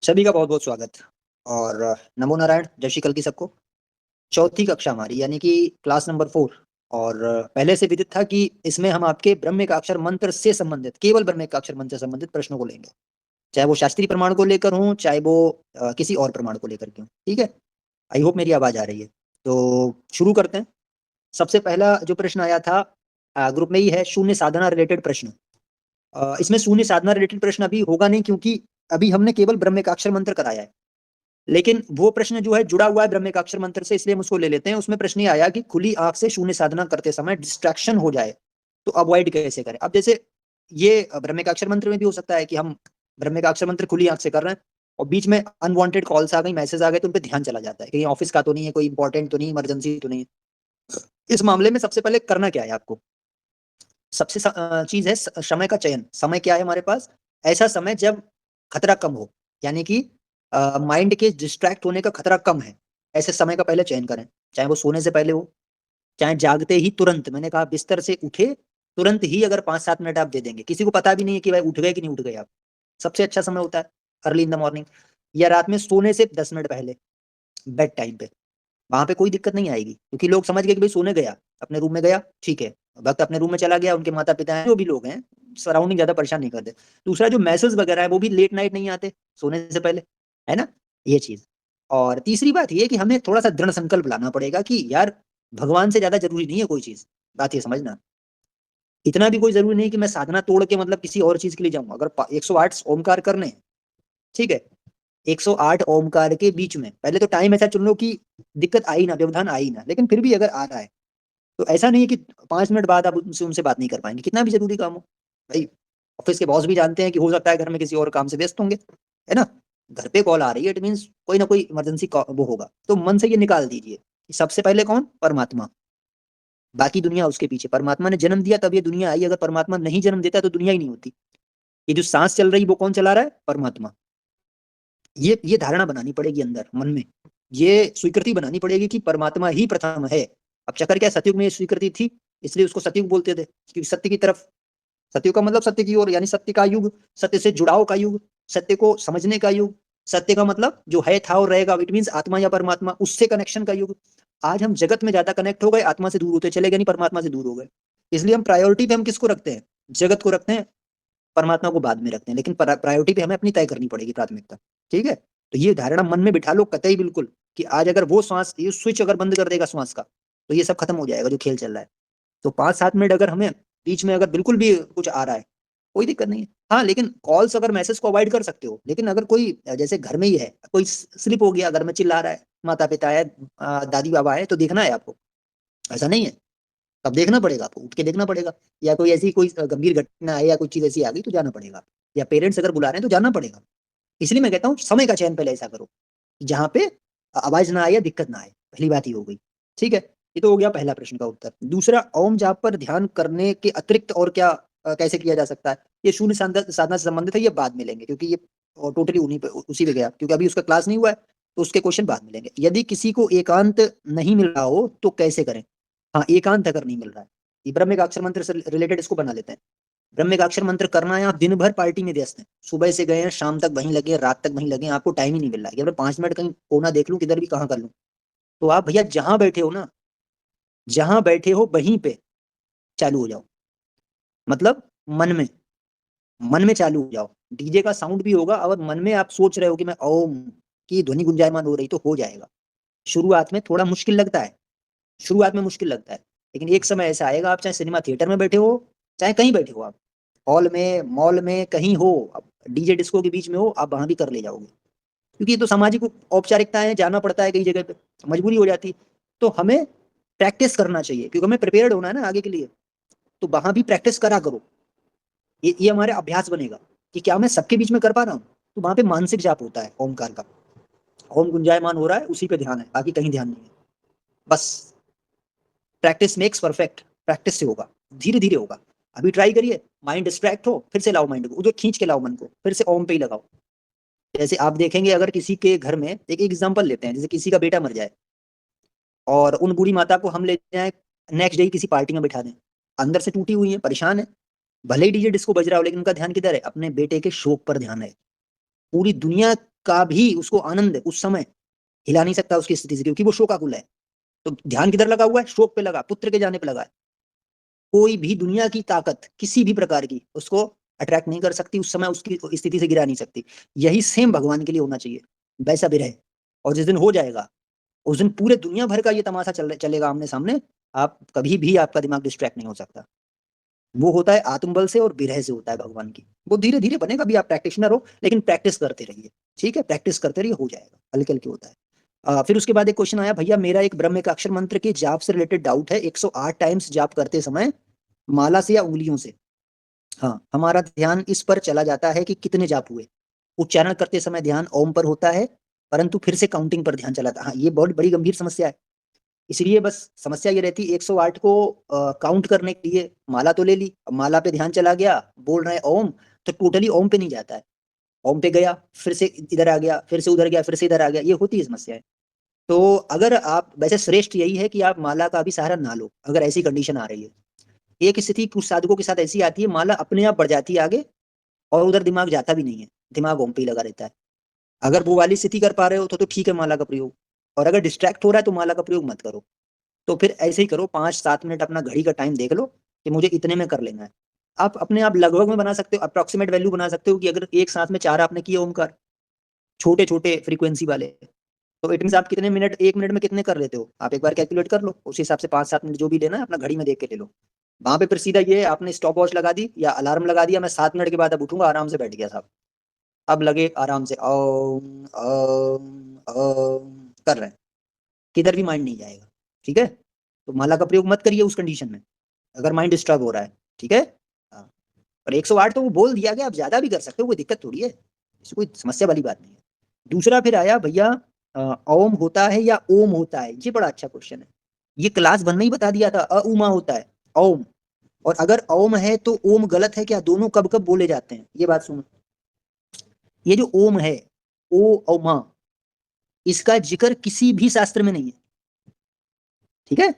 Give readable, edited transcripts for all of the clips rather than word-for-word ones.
सभी का बहुत बहुत स्वागत। और नमो नारायण, जय श्री कल की सबको। चौथी कक्षा हमारी यानी कि क्लास नंबर 4। और पहले से विदित था कि इसमें हम आपके ब्रह्मेकाक्षर मंत्र से संबंधित, केवल ब्रह्मेकाक्षर मंत्र से संबंधित प्रश्नों को लेंगे, चाहे वो शास्त्रीय प्रमाण को लेकर हो, चाहे वो किसी और प्रमाण को लेकर के हो। ठीक है, आई होप मेरी आवाज आ रही है। तो शुरू करते हैं। सबसे पहला जो प्रश्न आया था ग्रुप में ही है, शून्य साधना रिलेटेड प्रश्न। इसमें शून्य साधना रिलेटेड प्रश्न अभी होगा नहीं, क्योंकि अभी हमने केवल ब्रह्मेकाक्षर मंत्र कराया है। लेकिन वो प्रश्न जो है जुड़ा हुआ है ब्रह्मेकाक्षर मंत्र से, इसलिए हम उसको ले लेते हैं। उसमें प्रश्न ये आया कि खुली आंख से शून्य साधना करते समय डिस्ट्रैक्शन हो जाए तो अवॉइड कैसे करें। अब जैसे ये ब्रह्मेकाक्षर मंत्र में भी हो सकता है कि हम ब्रह्मेकाक्षर मंत्र खुली आंख से कर रहे हैं और बीच में अनवांटेड कॉल्स आ गई, मैसेज आ गए, तो उन पर ध्यान चला जाता है, कहीं ऑफिस का तो नहीं है, कोई इंपॉर्टेंट तो नहीं, इमरजेंसी तो नहीं है। इस मामले में सबसे पहले करना क्या है आपको? सबसे चीज है समय का चयन। समय क्या है हमारे पास? ऐसा समय जब खतरा कम हो, यानी कि माइंड के डिस्ट्रैक्ट होने का खतरा कम है, ऐसे समय का पहले चयन करें। चाहे वो सोने से पहले हो, चाहे जागते ही तुरंत, मैंने कहा बिस्तर से उठे तुरंत ही अगर 5-7 मिनट आप दे देंगे, किसी को पता भी नहीं है कि भाई उठ गए कि नहीं उठ गए आप, सबसे अच्छा समय होता है अर्ली इन द मॉर्निंग। या रात में सोने से 10 मिनट पहले, बेड टाइम पे, वहां पे कोई दिक्कत नहीं आएगी, क्योंकि लोग समझ गए कि भाई सोने गया, अपने रूम में गया, ठीक है, वक्त अपने रूम में चला गया, उनके माता पिता हैं, जो भी लोग हैं सराउंडिंग ज्यादा परेशान नहीं करते। दूसरा जो मैसेज वगैरह है वो भी लेट नाइट नहीं आते, सोने से पहले, है ना, ये चीज। और तीसरी बात ये कि हमें थोड़ा सा दृढ़ संकल्प लाना पड़ेगा कि यार भगवान से ज्यादा जरूरी नहीं है कोई चीज। बात ये समझना, इतना भी कोई जरूरी नहीं कि मैं साधना तोड़ के मतलब किसी और चीज के लिए जाऊंगा। अगर 108 ओमकार करने हैं, ठीक है, 108 ओमकार के बीच में पहले तो टाइम ऐसा चुन लो कि दिक्कत आई ना, व्यवधान आई ना, लेकिन फिर भी अगर आ रहा है तो ऐसा नहीं है कि 5 मिनट बाद आप उनसे उनसे बात नहीं कर पाएंगे, कितना भी जरूरी काम हो। भाई ऑफिस के बॉस भी जानते हैं कि हो सकता है घर में किसी और काम से व्यस्त होंगे, है ना। घर पे कॉल आ रही है, इट मीन्स कोई ना कोई इमरजेंसी वो होगा, तो मन से ये निकाल दीजिए कि सबसे पहले कौन? परमात्मा, बाकी दुनिया उसके पीछे। परमात्मा ने जन्म दिया तब ये दुनिया आई, अगर परमात्मा नहीं जन्म देता तो दुनिया ही नहीं होती। ये जो सांस चल रही वो कौन चला रहा है? परमात्मा। ये धारणा बनानी पड़ेगी अंदर मन में, ये स्वीकृति बनानी पड़ेगी कि परमात्मा ही प्रथम है। अब चक्कर क्या, सतयुग में ये स्वीकृति थी, इसलिए उसको सतयुग बोलते थे, क्योंकि सत्य की तरफ, सतयुग का मतलब सत्य की ओर, यानी सत्य का युग, सत्य से जुड़ाव का युग, सत्य को समझने का युग। सत्य का मतलब जो है था और रहेगा, इट मीन्स आत्मा या परमात्मा, उससे कनेक्शन का युग। आज हम जगत में ज्यादा कनेक्ट हो गए, आत्मा से दूर होते चले गए, नहीं परमात्मा से दूर हो गए। इसलिए हम प्रायोरिटी पे हम किसको रखते हैं? जगत को रखते हैं, परमात्मा को बाद में रखते हैं, लेकिन प्रायोरिटी पे हमें अपनी तय करनी पड़ेगी प्राथमिकता। ठीक है, तो ये धारणा मन में बिठा लो कतई बिल्कुल, कि आज अगर वो श्वास, ये स्विच अगर बंद कर देगा श्वास का, तो ये सब खत्म हो जाएगा जो खेल चल रहा है। तो 5-7 मिनट अगर हमें बीच में अगर बिल्कुल भी कुछ आ रहा है, कोई दिक्कत नहीं है। हाँ, लेकिन कॉल्स अगर मैसेज को अवॉइड कर सकते हो, लेकिन अगर कोई जैसे घर में ही है, कोई स्लिप हो गया, घर में चिल्ला रहा है, माता पिता है, दादी बाबा है, तो देखना है आपको, ऐसा नहीं है, तब देखना पड़ेगा आपको, उठ के देखना पड़ेगा। या कोई ऐसी कोई गंभीर घटना है या कोई चीज ऐसी आ गई तो जाना पड़ेगा, या पेरेंट्स अगर बुला रहे हैं तो जाना पड़ेगा। इसलिए मैं कहता हूँ समय का चयन पहले ऐसा करो जहाँ पे आवाज ना आए या दिक्कत ना आए, पहली बात ये हो गई। ठीक है, ये तो हो गया पहला प्रश्न का उत्तर। दूसरा, ओम जाप पर ध्यान करने के अतिरिक्त और क्या कैसे किया जा सकता है? ये शून्य साधना से संबंधित है, ये बाद में लेंगे, क्योंकि ये टोटली उन्हीं पे उसी पे गया, क्योंकि अभी उसका क्लास नहीं हुआ है, तो उसके क्वेश्चन बाद में लेंगे। यदि किसी को एकांत नहीं मिल रहा हो तो कैसे करें? हाँ, एकांत अगर नहीं मिल रहा है, ये ब्रह्मेकाक्षर मंत्र से रिलेटेड इसको बना लेते हैं। ब्रह्मेकाक्षर मंत्र करना है, आप दिन भर पार्टी में व्यस्त हैं, सुबह से गए हैं, शाम तक वहीं लगे, रात तक वहीं लगे, आपको टाइम ही नहीं मिल रहा है कि मैं 5 मिनट कहीं कोना देख लूं, किधर भी कहाँ कर लूं। तो आप भैया जहां बैठे हो ना, जहां बैठे हो वहीं पे चालू हो जाओ, मतलब मन में, मन में चालू हो जाओ। डीजे का साउंड भी होगा, और मन में आप सोच रहे हो कि मैं ओम की ध्वनि गुंजायमान हो रही, तो हो जाएगा। शुरुआत में थोड़ा मुश्किल लगता है, शुरुआत में मुश्किल लगता है, लेकिन एक समय ऐसा आएगा, आप चाहे सिनेमा थिएटर में बैठे हो, चाहे कहीं बैठे हो, आप हॉल में, मॉल में, कहीं हो, डीजे डिस्को के बीच में हो, आप वहां भी कर ले जाओगे। क्योंकि ये तो सामाजिक औपचारिकताएं, जाना पड़ता है कई जगह पे, मजबूरी हो जाती है। तो हमें प्रैक्टिस करना चाहिए, क्योंकि हमें प्रिपेयर्ड होना है ना आगे के लिए। तो वहां भी प्रैक्टिस करा करो, ये हमारे अभ्यास बनेगा कि क्या मैं सबके बीच में कर पा रहा हूँ। तो वहां पे मानसिक जाप होता है ओमकार का, ओम गुंजायमान हो रहा है, उसी पे ध्यान है, बाकी कहीं ध्यान नहीं है। बस प्रैक्टिस मेक्स परफेक्ट, प्रैक्टिस से होगा, धीरे धीरे होगा। अभी ट्राई करिए, माइंड डिस्ट्रैक्ट हो, फिर से लाओ माइंड को, उधर खींच के लाओ मन को, फिर से ओम पे ही लगाओ। जैसे आप देखेंगे, अगर किसी के घर में, एक एग्जांपल लेते हैं, जैसे किसी का बेटा मर जाए और उन बूढ़ी माता को हम ले जाए, नेक्स्ट डे किसी पार्टी में बैठा दें, अंदर से टूटी हुई है, परेशान है, भले ही डीजे डिस्को बज रहा हो, लेकिन उनका ध्यान किधर है? अपने बेटे के शोक पर ध्यान है। पूरी दुनिया का भी उसको आनंद उस समय हिला नहीं सकता उसकी स्थिति से, क्योंकि वो शोकाकुल है। तो ध्यान किधर लगा हुआ है? शोक पे लगा, पुत्र के जाने पे लगा है। कोई भी दुनिया की ताकत किसी भी प्रकार की उसको अट्रैक्ट नहीं कर सकती, उस समय उसकी स्थिति से गिरा नहीं सकती। यही सेम भगवान के लिए होना चाहिए, वैसा भी रहे। और जिस दिन हो जाएगा उस दिन पूरे दुनिया भर का ये तमाशा चलेगा आमने सामने। आप कभी भी, आपका दिमाग डिस्ट्रैक्ट नहीं हो सकता। वो होता है आत्मबल से और विरह से होता है भगवान की। वो धीरे धीरे बनेगा, भी आप प्रैक्टिशनर हो लेकिन प्रैक्टिस करते रहिए, ठीक है? प्रैक्टिस करते रहिए, हो जाएगा, हल्के हल्के होता है। फिर उसके बाद एक क्वेश्चन आया, भैया मेरा एक ब्रह्म का अक्षर मंत्र के जाप से रिलेटेड डाउट है। 108 टाइम्स जाप करते समय माला से या उंगलियों से, हाँ, हमारा ध्यान इस पर चला जाता है कि कितने जाप हुए। उच्चारण करते समय ध्यान ओम पर होता है, परंतु फिर से काउंटिंग पर ध्यान चला जाता है। हाँ, ये बहुत बड़ी गंभीर समस्या है। इसलिए बस समस्या ये रहती है, 108 को काउंट करने के लिए माला तो ले ली, अब माला पे ध्यान चला गया, बोल रहे हैं ओम, तो टोटली ओम पे नहीं जाता है। ओम पे गया, फिर से इधर आ गया, फिर से उधर गया, फिर से इधर आ गया, ये होती है समस्या है। तो अगर आप, वैसे श्रेष्ठ यही है कि आप माला का भी सहारा ना लो अगर ऐसी कंडीशन आ रही है। एक स्थिति कुछ साधकों के साथ ऐसी आती है, माला अपने आप बढ़ जाती है आगे, और उधर दिमाग जाता भी नहीं है, दिमाग ओम पे ही लगा रहता है। अगर वो वाली स्थिति कर पा रहे हो तो ठीक है माला का प्रयोग, और अगर डिस्ट्रैक्ट हो रहा है तो माला का प्रयोग मत करो। तो फिर ऐसे ही करो, 5-7 मिनट अपना घड़ी का टाइम देख लो कि मुझे इतने में कर लेना है। आप अपने आप लगभग में बना सकते हो, अप्रोक्सीमेट वैल्यू बना सकते हो कि अगर एक साथ में 4 आपने किए ओमकार, छोटे छोटे फ्रीक्वेंसी वाले, तो इट मीन आप कितने मिनट, 1 मिनट में कितने कर लेते हो, आप एक बार कैलकुलेट कर लो, उस हिसाब से 5-7 मिनट जो भी लेना है अपना घड़ी में देख के ले लो। वहां पे फिर सीधा ये आपने स्टॉप वॉच लगा दी या अलार्म लगा दिया, मैं 7 मिनट के बाद अब उठूंगा, आराम से बैठ गया साहब। अब लगे आराम से ओम ओम ओम कर रहे हैं, किधर भी माइंड नहीं जाएगा, ठीक है? तो माला का प्रयोग मत करिए उस कंडीशन में, अगर माइंड डिस्टर्ब हो रहा है, ठीक है? हाँ। और 108 तो वो बोल दिया गया, आप ज्यादा भी कर सकते हो, कोई दिक्कत थोड़ी है, इसमें कोई समस्या वाली बात नहीं है। दूसरा फिर आया भैया, ओम होता है या ओम होता है, ये बड़ा अच्छा क्वेश्चन है। ये क्लास 1 में ही बता दिया था, उमा होता है ओम। और अगर ओम है तो ओम गलत है क्या? दोनों कब कब बोले जाते हैं, ये बात सुनो। ये जो ओम है, ओ और मां, इसका जिक्र किसी भी शास्त्र में नहीं है, ठीक है?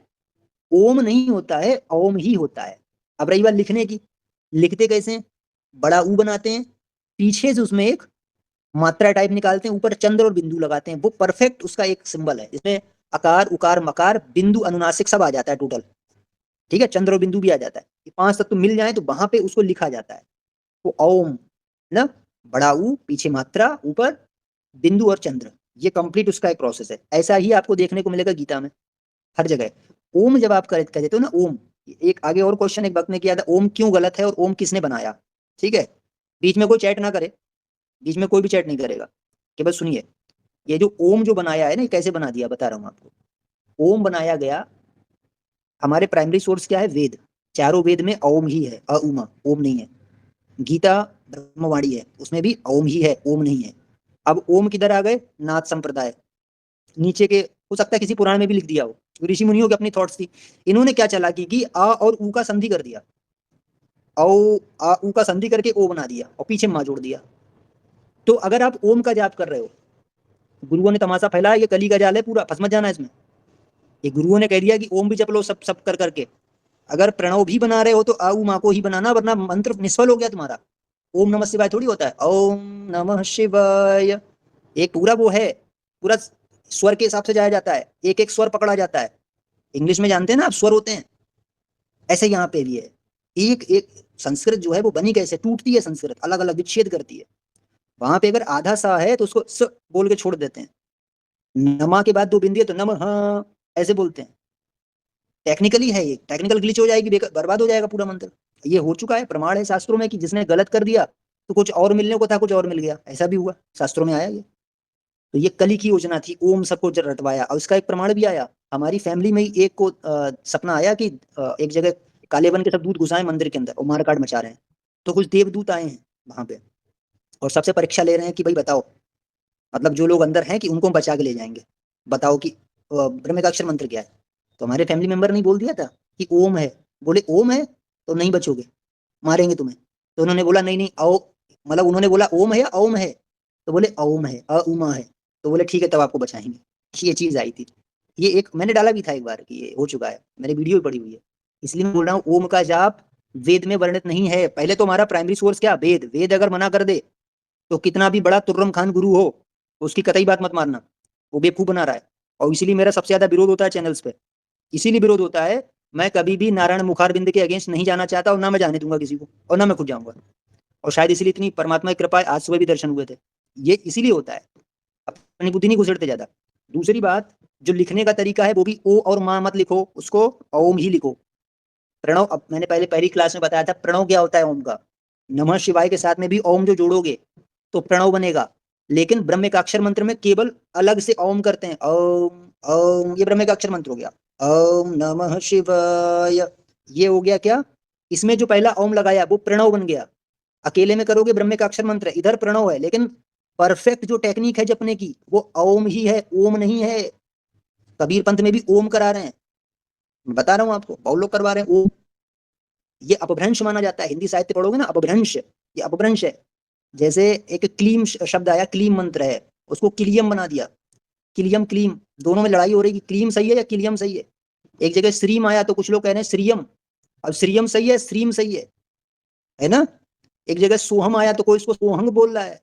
ओम नहीं होता है, ओम ही होता है। अब रही बात लिखने की, लिखते कैसे हैं? बड़ा ऊ बनाते हैं, पीछे से उसमें एक मात्रा टाइप निकालते हैं, ऊपर चंद्र और बिंदु लगाते हैं, वो परफेक्ट उसका एक सिंबल है। इसमें अकार उकार मकार बिंदु अनुनासिक सब आ जाता है टोटल, ठीक है? चंद्र और बिंदु भी आ जाता है, ये 5 तत्व मिल जाए तो वहां पे उसको लिखा जाता है। तो ओम ना, बड़ा ऊ, पीछे मात्रा, ऊपर बिंदु और चंद्र, ये कंप्लीट उसका एक प्रोसेस है। ऐसा ही आपको देखने को मिलेगा गीता में, हर जगह। ओम जब आप कह देते हो ना ओम, एक आगे और क्वेश्चन एक वक्त ने किया था, ओम क्यों गलत है और ओम किसने बनाया, ठीक है? बीच में कोई चैट ना करे, बीच में कोई भी चैट नहीं करेगा, केवल सुनिए। ये जो ओम जो बनाया है ना, कैसे बना दिया बता रहा हूँ आपको। ओम बनाया गया, हमारे प्राइमरी सोर्स क्या है? वेद। चारों वेद में ओम ही है, उमा, ओम नहीं है। गीता ब्रह्मवाणी है, उसमें भी ओम ही है, ओम नहीं है। अब ओम किधर आ गए? नाथ संप्रदाय, नीचे के, हो सकता है किसी पुराण में भी लिख दिया हो, ऋषि मुनियों की अपनी थॉट्स थी। इन्होंने क्या चालाकी की, आ और ऊ का संधि कर दिया, औ आ ऊ का संधि करके ओ बना दिया और पीछे माँ जोड़ दिया। तो अगर आप ओम का जाप कर रहे हो, गुरुओं ने तमाशा फैलाया, ये कली का जाल है पूरा, फंस मत जाना इसमें। ये गुरुओं ने कह दिया कि ओम भी जप लो, सब सब कर करके। अगर प्रणव भी बना रहे हो तो आ ऊ माँ को ही बनाना, वरना मंत्र निष्फल हो गया तुम्हारा। ओम नमः शिवाय थोड़ी होता है, ओम नमः शिवाय, एक पूरा वो है, पूरा स्वर के हिसाब से जाया जाता है, एक एक स्वर पकड़ा जाता है। इंग्लिश में जानते हैं ना आप, स्वर होते हैं, ऐसे यहाँ पे भी है। एक एक संस्कृत जो है वो बनी कैसे, टूटती है संस्कृत, अलग अलग विच्छेद करती है। वहां पे अगर आधा सा है तो उसको स बोल के छोड़ देते हैं, नमा के बाद 2 बिंदी है तो नम, हाँ, ऐसे बोलते हैं। टेक्निकली है, ये टेक्निकल ग्लिच हो जाएगी, बर्बाद हो जाएगा पूरा मंत्र। ये हो चुका है, प्रमाण है शास्त्रों में कि जिसने गलत कर दिया तो कुछ और मिलने को था, कुछ और मिल गया, ऐसा भी हुआ, शास्त्रों में आया ये। तो ये कली की योजना थी, ओम सबको रटवाया। और इसका एक प्रमाण भी आया, हमारी फैमिली में ही एक को सपना आया कि एक जगह काले बन के सब दूध घुसाए मंदिर के अंदर और मारकाट मचा रहे हैं। तो कुछ देवदूत आए हैं वहां पे और सबसे परीक्षा ले रहे हैं कि भाई बताओ, मतलब जो लोग अंदर हैं कि उनको हम बचा के ले जाएंगे, बताओ कि ब्रह्मकाक्षर मंत्र क्या है। तो हमारे फैमिली मेंबर ने बोल दिया था कि ओम है। बोले ओम है तो नहीं बचोगे, मारेंगे तुम्हें। तो उन्होंने बोला नहीं नहीं आओ, मतलब उन्होंने बोला ओम है या ओम है, तो बोले ओम है, उमा है। तो बोले ठीक है तब आपको बचाएंगे। ये चीज आई थी, ये एक मैंने डाला भी था एक बार कि ये हो चुका है, मैंने वीडियो भी पड़ी हुई है। इसलिए मैं बोल रहा हूँ ओम का जाप वेद में वर्णित नहीं है। पहले तो हमारा प्राइमरी सोर्स क्या? वेद। वेद अगर मना कर दे तो कितना भी बड़ा तुर्रम खान गुरु हो, उसकी कतई बात मत मारना, वो बेवकूफ बना रहा है। और इसीलिए मेरा सबसे ज्यादा विरोध होता है चैनल्स पे, इसीलिए विरोध होता है। मैं कभी भी नारायण मुखारबिंद के अगेंस्ट नहीं जाना चाहता, और ना मैं जाने दूंगा किसी को, और ना मैं खुद जाऊंगा। और शायद इसीलिए इतनी परमात्मा की कृपा है, आज सुबह भी दर्शन हुए थे। ये इसीलिए होता है, अपनी बुद्धि नहीं घुसेड़ते ज्यादा। दूसरी बात, जो लिखने का तरीका है वो भी ओ और माँ मत लिखो, उसको ओम ही लिखो। प्रणव, अब मैंने पहले पहली क्लास में बताया था प्रणव क्या होता है ओम का। नमः शिवाय के साथ में भी ओम जो जोड़ोगे तो प्रणव बनेगा। लेकिन ब्रह्म का अक्षर मंत्र में केवल अलग से ओम करते हैं, ओम ओम, ये ब्रह्म का अक्षर मंत्र हो गया। ओम नमः शिवाय, ये हो गया क्या, इसमें जो पहला ओम लगाया वो प्रणव बन गया। अकेले में करोगे ब्रह्म का अक्षर मंत्र है, इधर प्रणव है, लेकिन परफेक्ट जो टेक्निक है जपने की वो ओम ही है, ओम नहीं है। कबीर पंथ में भी ओम करा रहे हैं, मैं बता रहा हूँ आपको, बहुत लोग करवा रहे हैं ओम। ये अपभ्रंश माना जाता है, हिंदी साहित्य पढ़ोगे ना, अपभ्रंश, ये अपभ्रंश है। जैसे एक क्लीम शब्द आया, क्लीम मंत्र है, उसको किलियम बना दिया। किलियम क्लीम, दोनों में लड़ाई हो रही कि क्लीम सही है या किलियम सही है। एक जगह श्रीम आया तो कुछ लोग कह रहे हैं श्रीयम, अब श्रीयम सही है श्रीम सही है ना। एक जगह सोहम आया तो कोई उसको सोहंग बोल रहा है,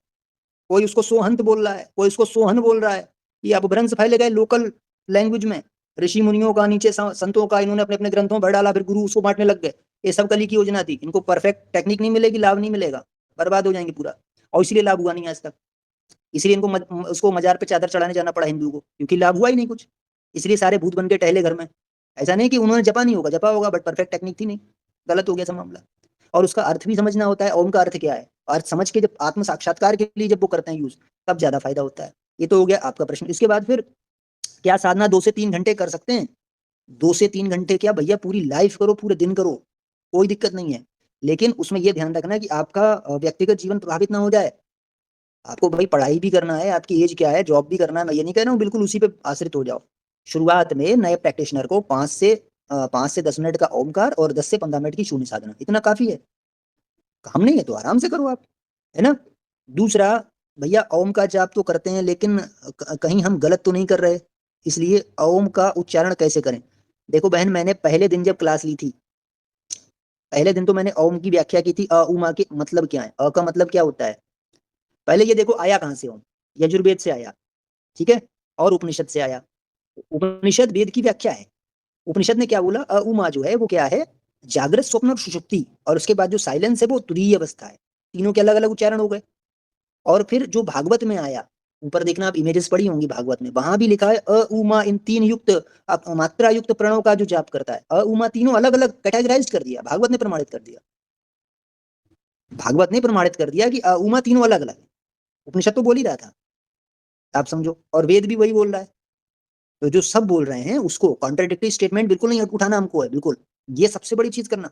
कोई उसको सोहंत बोल रहा है, कोई उसको सोहन बोल रहा है। ये अपभ्रंश फैले गए लोकल लैंग्वेज में, ऋषि मुनियों का, नीचे संतों का, इन्होंने अपने अपने ग्रंथों में भर डाला, फिर गुरु उसको बांटने लग गए। ये सब कली की योजना थी, इनको परफेक्ट टेक्निक नहीं मिलेगी, लाभ नहीं मिलेगा, बर्बाद हो जाएंगे पूरा। और इसलिए लाभ हुआ नहीं आज तक, इसलिए इनको उसको मजार पे चादर चढ़ाने जाना पड़ा हिंदू को, क्योंकि लाभ हुआ ही नहीं कुछ। इसलिए सारे भूत बन के टहले घर में। ऐसा नहीं कि उन्होंने जपा नहीं होगा, जपा होगा, बट परफेक्ट टेक्निक थी नहीं, गलत हो गया सब मामला। और उसका अर्थ भी समझना होता है, ओम का अर्थ क्या है, अर्थ समझ के जब आत्म साक्षात्कार के लिए जब वो करते हैं यूज, तब ज्यादा फायदा होता है। ये तो हो गया आपका प्रश्न। इसके बाद फिर क्या साधना 2 से 3 घंटे कर सकते हैं? 2 से 3 घंटे क्या भैया, पूरी लाइफ करो, पूरे दिन करो, कोई दिक्कत नहीं है। लेकिन उसमें यह ध्यान रखना कि आपका व्यक्तिगत जीवन प्रभावित ना हो जाए। आपको भाई पढ़ाई भी करना है, आपकी एज क्या है, जॉब भी करना है, मैं ये नहीं कह रहा हूँ बिल्कुल उसी पे आश्रित हो जाओ। शुरुआत में नए प्रैक्टिशनर को 5 से 10 मिनट का ओमकार और 10 से 15 मिनट की शून्य साधना, इतना काफी है। काम नहीं है तो आराम से करो आप, है ना। दूसरा, भैया ओम का जाप तो करते हैं, लेकिन कहीं हम गलत तो नहीं कर रहे, इसलिए ओम का उच्चारण कैसे करें। देखो बहन, मैंने पहले दिन जब क्लास ली थी, पहले दिन तो मैंने ओम की व्याख्या की थी, उमा के मतलब क्या है, अ का मतलब क्या होता है। पहले ये देखो आया कहाँ से ओम, यजुर्वेद से आया, ठीक है, और उपनिषद से आया। उपनिषद वेद की व्याख्या है। उपनिषद ने क्या बोला, उमा जो है वो क्या है, जागृत स्वप्न और सुषुप्ति, और उसके बाद जो साइलेंस है वो तुरीय अवस्था है। तीनों के अलग अलग उच्चारण हो गए। और फिर जो भागवत में आया, ऊपर देखना आप इमेजेस पढ़ी होंगी भागवत में, वहां भी लिखा है उमा, इन 3 युक्त मात्रा युक्त प्रणव का जो जाप करता है, उमा, तीनों अलग अलग कैटेगराइज कर दिया, भागवत ने प्रमाणित कर दिया। भागवत ने प्रमाणित कर दिया कि उमा तीनों अलग अलग है। उपनिषद तो बोल ही रहा था, आप समझो, और वेद भी वही बोल रहा है। तो जो सब बोल रहे हैं उसको कॉन्ट्राडिक्टरी स्टेटमेंट बिल्कुल नहीं उठाना हमको है, बिल्कुल। ये सबसे बड़ी चीज करना,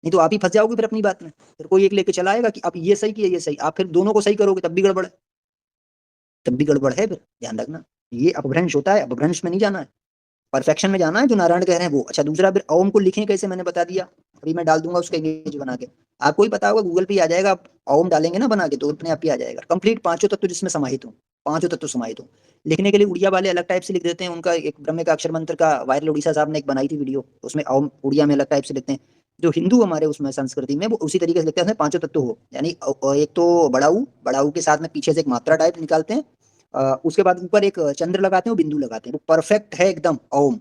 नहीं तो आप ही फंस जाओगे फिर अपनी बात में। फिर कोई एक लेके चला आएगा कि आप ये सही किया, ये सही, आप फिर दोनों को सही करोगे तब भी गड़बड़ है, तब भी गड़बड़ है, फिर ध्यान रखना। ये अपभ्रंश होता है, अपभ्रंश में नहीं जाना है, परफेक्शन में जाना है, जो नारायण कह रहे हैं वो। अच्छा, दूसरा फिर ओम को लिखें कैसे, मैंने बता दिया, अभी मैं डाल दूंगा उसका इमेज बना के। आपको ही पता होगा, गूगल पे ही आ जाएगा, आप ओम डालेंगे ना बना के तो अपने आप ही आ जाएगा, कंप्लीट 5 तत्व जिसमें समाहित हो, 5 तत्व समाहित हो। लिखने के लिए उड़िया वाले अलग टाइप से लिख देते हैं, उनका एक ब्रह्म का अक्षर मंत्र का वायरल उड़ीसा साहब ने एक बनाई थी वीडियो, उसमें ओम उड़िया में अलग टाइप से लिखते हैं। जो हिंदू हमारे उसमें संस्कृति में वो उसी तरीके से लिखते हैं, उसमें 5 तत्व हो, यानी एक तो बड़ाऊ, बड़ाऊ के साथ में पीछे से एक मात्रा टाइप निकालते हैं, उसके बाद ऊपर एक चंद्र लगाते हैं, वो बिंदु लगाते हैं, वो परफेक्ट है एकदम ओम,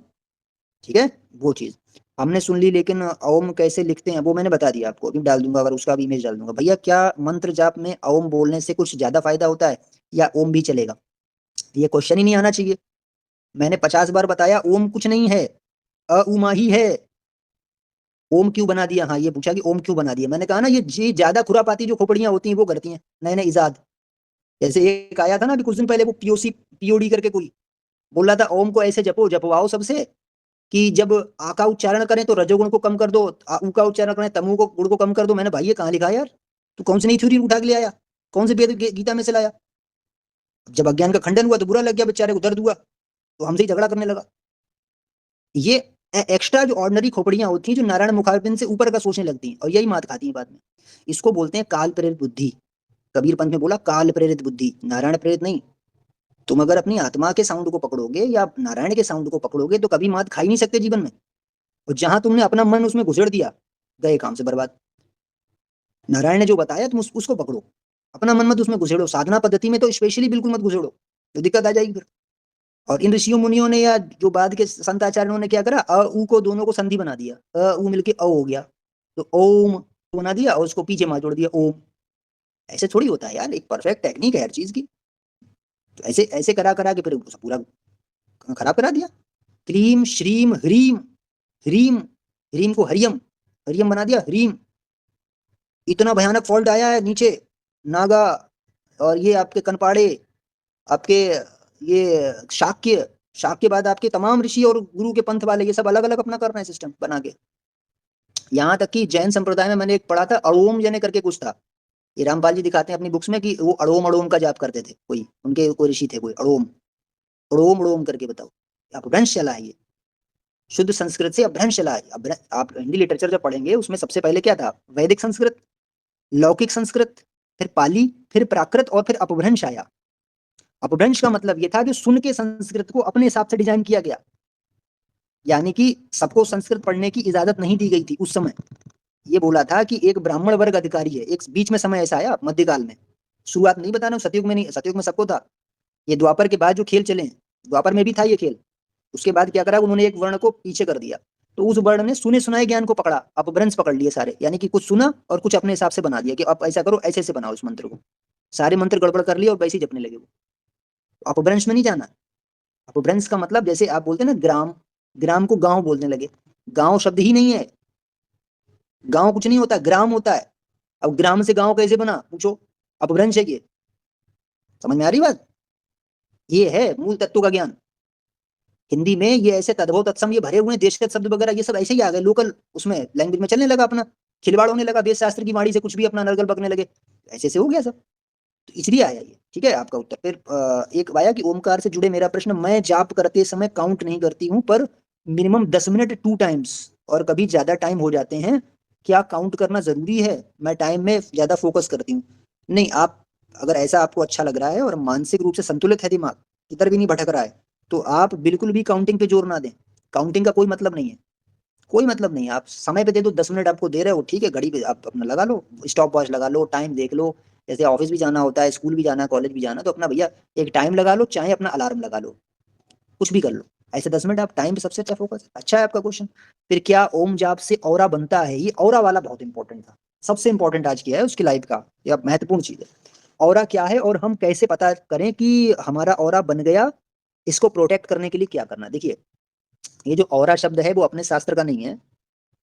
ठीक है, वो चीज हमने सुन ली। लेकिन ओम कैसे लिखते हैं वो मैंने बता दिया आपको, अभी डाल दूंगा, अगर उसका भी इमेज डाल दूंगा। भैया क्या मंत्र जाप में ओम बोलने से कुछ ज्यादा फायदा होता है, या ओम भी चलेगा, ये क्वेश्चन ही नहीं आना चाहिए। मैंने 50 बार बताया ओम कुछ नहीं है, उमा ही है। ओम क्यों बना दिया, हाँ ये पूछा कि ओम क्यों बना दिया, मैंने कहा ना ये ज्यादा खुरापाती जो खोपड़ियां होती हैं वो करती हैं, नए नए इजाद। जैसे एक आया था ना अभी कुछ दिन पहले, वो पीओसी पीओडी करके कोई बोल रहा था ओम को ऐसे जपो, जपवाओ सबसे कि जब आ का उच्चारण करें तो रजोगुण को कम कर दो, उ का उच्चारण करें तमु को गुण को कम कर दो। मैंने भाई ये कहाँ लिखा है यार, तू कौन सी नई थ्योरी उठा के ले आया, कौन से वेद गीता में से लाया। जब अज्ञान का खंडन हुआ तो बुरा लग गया, बेचारे को दर्द हुआ, तो हमसे ही झगड़ा करने लगा। ये एक्स्ट्रा जो ऑर्डिनरी खोपड़ियां होती हैं, जो नारायण मुखारबिंद से ऊपर का सोचने लगती हैं, और यही मात खाती हैं बाद में। इसको बोलते हैं काल प्रेरित बुद्धि। कबीर पंथ में बोला काल प्रेरित बुद्धि, नारायण प्रेरित नहीं। तुम अगर अपनी आत्मा के साउंड को पकड़ोगे या नारायण के साउंड को पकड़ोगे तो कभी मात खा ही नहीं सकते जीवन में। और जहां तुमने अपना मन उसमें घुसेड़ दिया, गए काम से बर्बाद। नारायण ने जो बताया तुम उसको पकड़ो, अपना मन मत उसमें घुसेड़ो, साधना पद्धति में तो स्पेशली बिल्कुल मत घुसेड़ो। तो दिक्कत आ जाएगी फिर। और इन ऋषियों मुनियों ने या जो बाद के संत आचार्यों ने क्या करा, अ उ को दोनों को संधि बना दिया, अ उ मिलके अ हो गया, तो ओम बना दिया और उसको पीछे मार जोड़ दिया ओम। ऐसे थोड़ी होता है यार, एक परफेक्ट टेक्निक है हर चीज की। तो ऐसे ऐसे करा करा के फिर पूरा खराब करा दिया। क्रीम श्रीम ह्रीम, ह्रीम, ह्रीम को हरियम, हरियम बना दिया ह्रीम। इतना भयानक फॉल्ट आया है नीचे, नागा और ये आपके कनपाड़े, आपके ये शाक्य, शाक्य बाद आपके तमाम ऋषि और गुरु के पंथ वाले ये सब अलग अलग अपना कर रहे हैं सिस्टम बना के। यहाँ तक कि जैन संप्रदाय में मैंने एक पढ़ा था, अड़ोम जने करके कुछ था। ये रामपाल जी दिखाते हैं अपनी बुक्स में कि वो अड़ोम अड़ोम का जाप करते थे, कोई उनके कोई ऋषि थे कोई अड़ोम, अड़ोम अड़ोम करके। बताओ, अपभ्रंश चला है ये, शुद्ध संस्कृत से अपभ्रंश चला है। आप हिंदी लिटरेचर जब पढ़ेंगे उसमें सबसे पहले क्या था, वैदिक संस्कृत, लौकिक संस्कृत, फिर पाली, फिर प्राकृत और फिर अपभ्रंश आया। अपभ्रंश का मतलब ये था कि सुन के संस्कृत को अपने हिसाब से डिजाइन किया गया, यानी कि सबको संस्कृत पढ़ने की इजाजत नहीं दी गई थी उस समय। ये बोला था कि एक ब्राह्मण वर्ग अधिकारी है। एक बीच में समय ऐसा आया मध्यकाल में, शुरुआत नहीं बता रहा हूँ, सतयुग में नहीं, सतयुग में सबको था। ये द्वापर के बाद जो खेल चले हैं, द्वापर में भी था ये खेल। उसके बाद क्या करा उन्होंने, एक वर्ण को पीछे कर दिया, तो उस वर्ण ने सुने सुनाए ज्ञान को पकड़ा, अपभ्रंश पकड़ लिए सारे, यानी कि कुछ सुना और कुछ अपने हिसाब से बना दिया कि आप ऐसा करो, ऐसे ऐसे बनाओ इस मंत्र को। सारे मंत्र गड़बड़ कर लिए और वैसे ही जपने लगे वो। अपभ्रंश में नहीं जाना। अपभ्रंश का मतलब जैसे आप बोलते हैं ना ग्राम, ग्राम को गांव बोलने लगे। गांव शब्द ही नहीं है, गांव कुछ नहीं होता, ग्राम होता है। अब ग्राम से गांव कैसे बना पूछो, अपभ्रंश है ये। समझ में आ रही बात? ये है मूल तत्व का ज्ञान। हिंदी में ये ऐसे तद्भव तत्सम ये भरे हुए हैं, देशगत शब्द वगैरह ये सब ऐसे ही आ गए, लोकल उसमें लैंग्वेज में चलने लगा अपना, खिलवाड़ होने लगा, वेद शास्त्र की वाणी से कुछ भी अपना नरगल बकने लगे, ऐसे से हो गया सब। तो इसलिए आया ये। ठीक है आपका उत्तर। फिर एक आया कि ओमकार से जुड़े मेरा प्रश्न, मैं जाप करते समय काउंट नहीं करती हूँ, पर मिनिमम 10 मिनट 2 टाइम्स और कभी ज्यादा टाइम हो जाते हैं, क्या काउंट करना जरूरी है? मैं टाइम में ज्यादा फोकस करती हूँ। नहीं, आप अगर ऐसा आपको अच्छा लग रहा है और मानसिक रूप से संतुलित है दिमाग, इधर भी नहीं भटक रहा है, तो आप बिल्कुल भी काउंटिंग पे जोर ना दें। काउंटिंग का कोई मतलब नहीं है, कोई मतलब नहीं है। आप समय पे दे दो, 10 मिनट आपको दे रहे हो, ठीक है, घड़ी पे आप अपना लगा लो, स्टॉप वॉच लगा लो, टाइम देख लो। जैसे ऑफिस भी जाना होता है, स्कूल भी जाना है, कॉलेज भी जाना है, तो अपना भैया एक टाइम लगा लो, चाहे अपना अलार्म लगा लो, कुछ भी कर लो। ऐसे 10 मिनट आप टाइम पे सबसे अच्छा फोकस। अच्छा है आपका क्वेश्चन। फिर क्या ओम जाप से ऑरा बनता है? ये ऑरा वाला बहुत इंपॉर्टेंट था, सबसे इंपॉर्टेंट आज किया है उसकी लाइफ का, यह महत्वपूर्ण चीज है। ऑरा क्या है और हम कैसे पता करें कि हमारा ऑरा बन गया? इसको प्रोटेक्ट करने के लिए क्या करना, देखिए, ये जो ऑरा शब्द है वो अपने शास्त्र का नहीं है,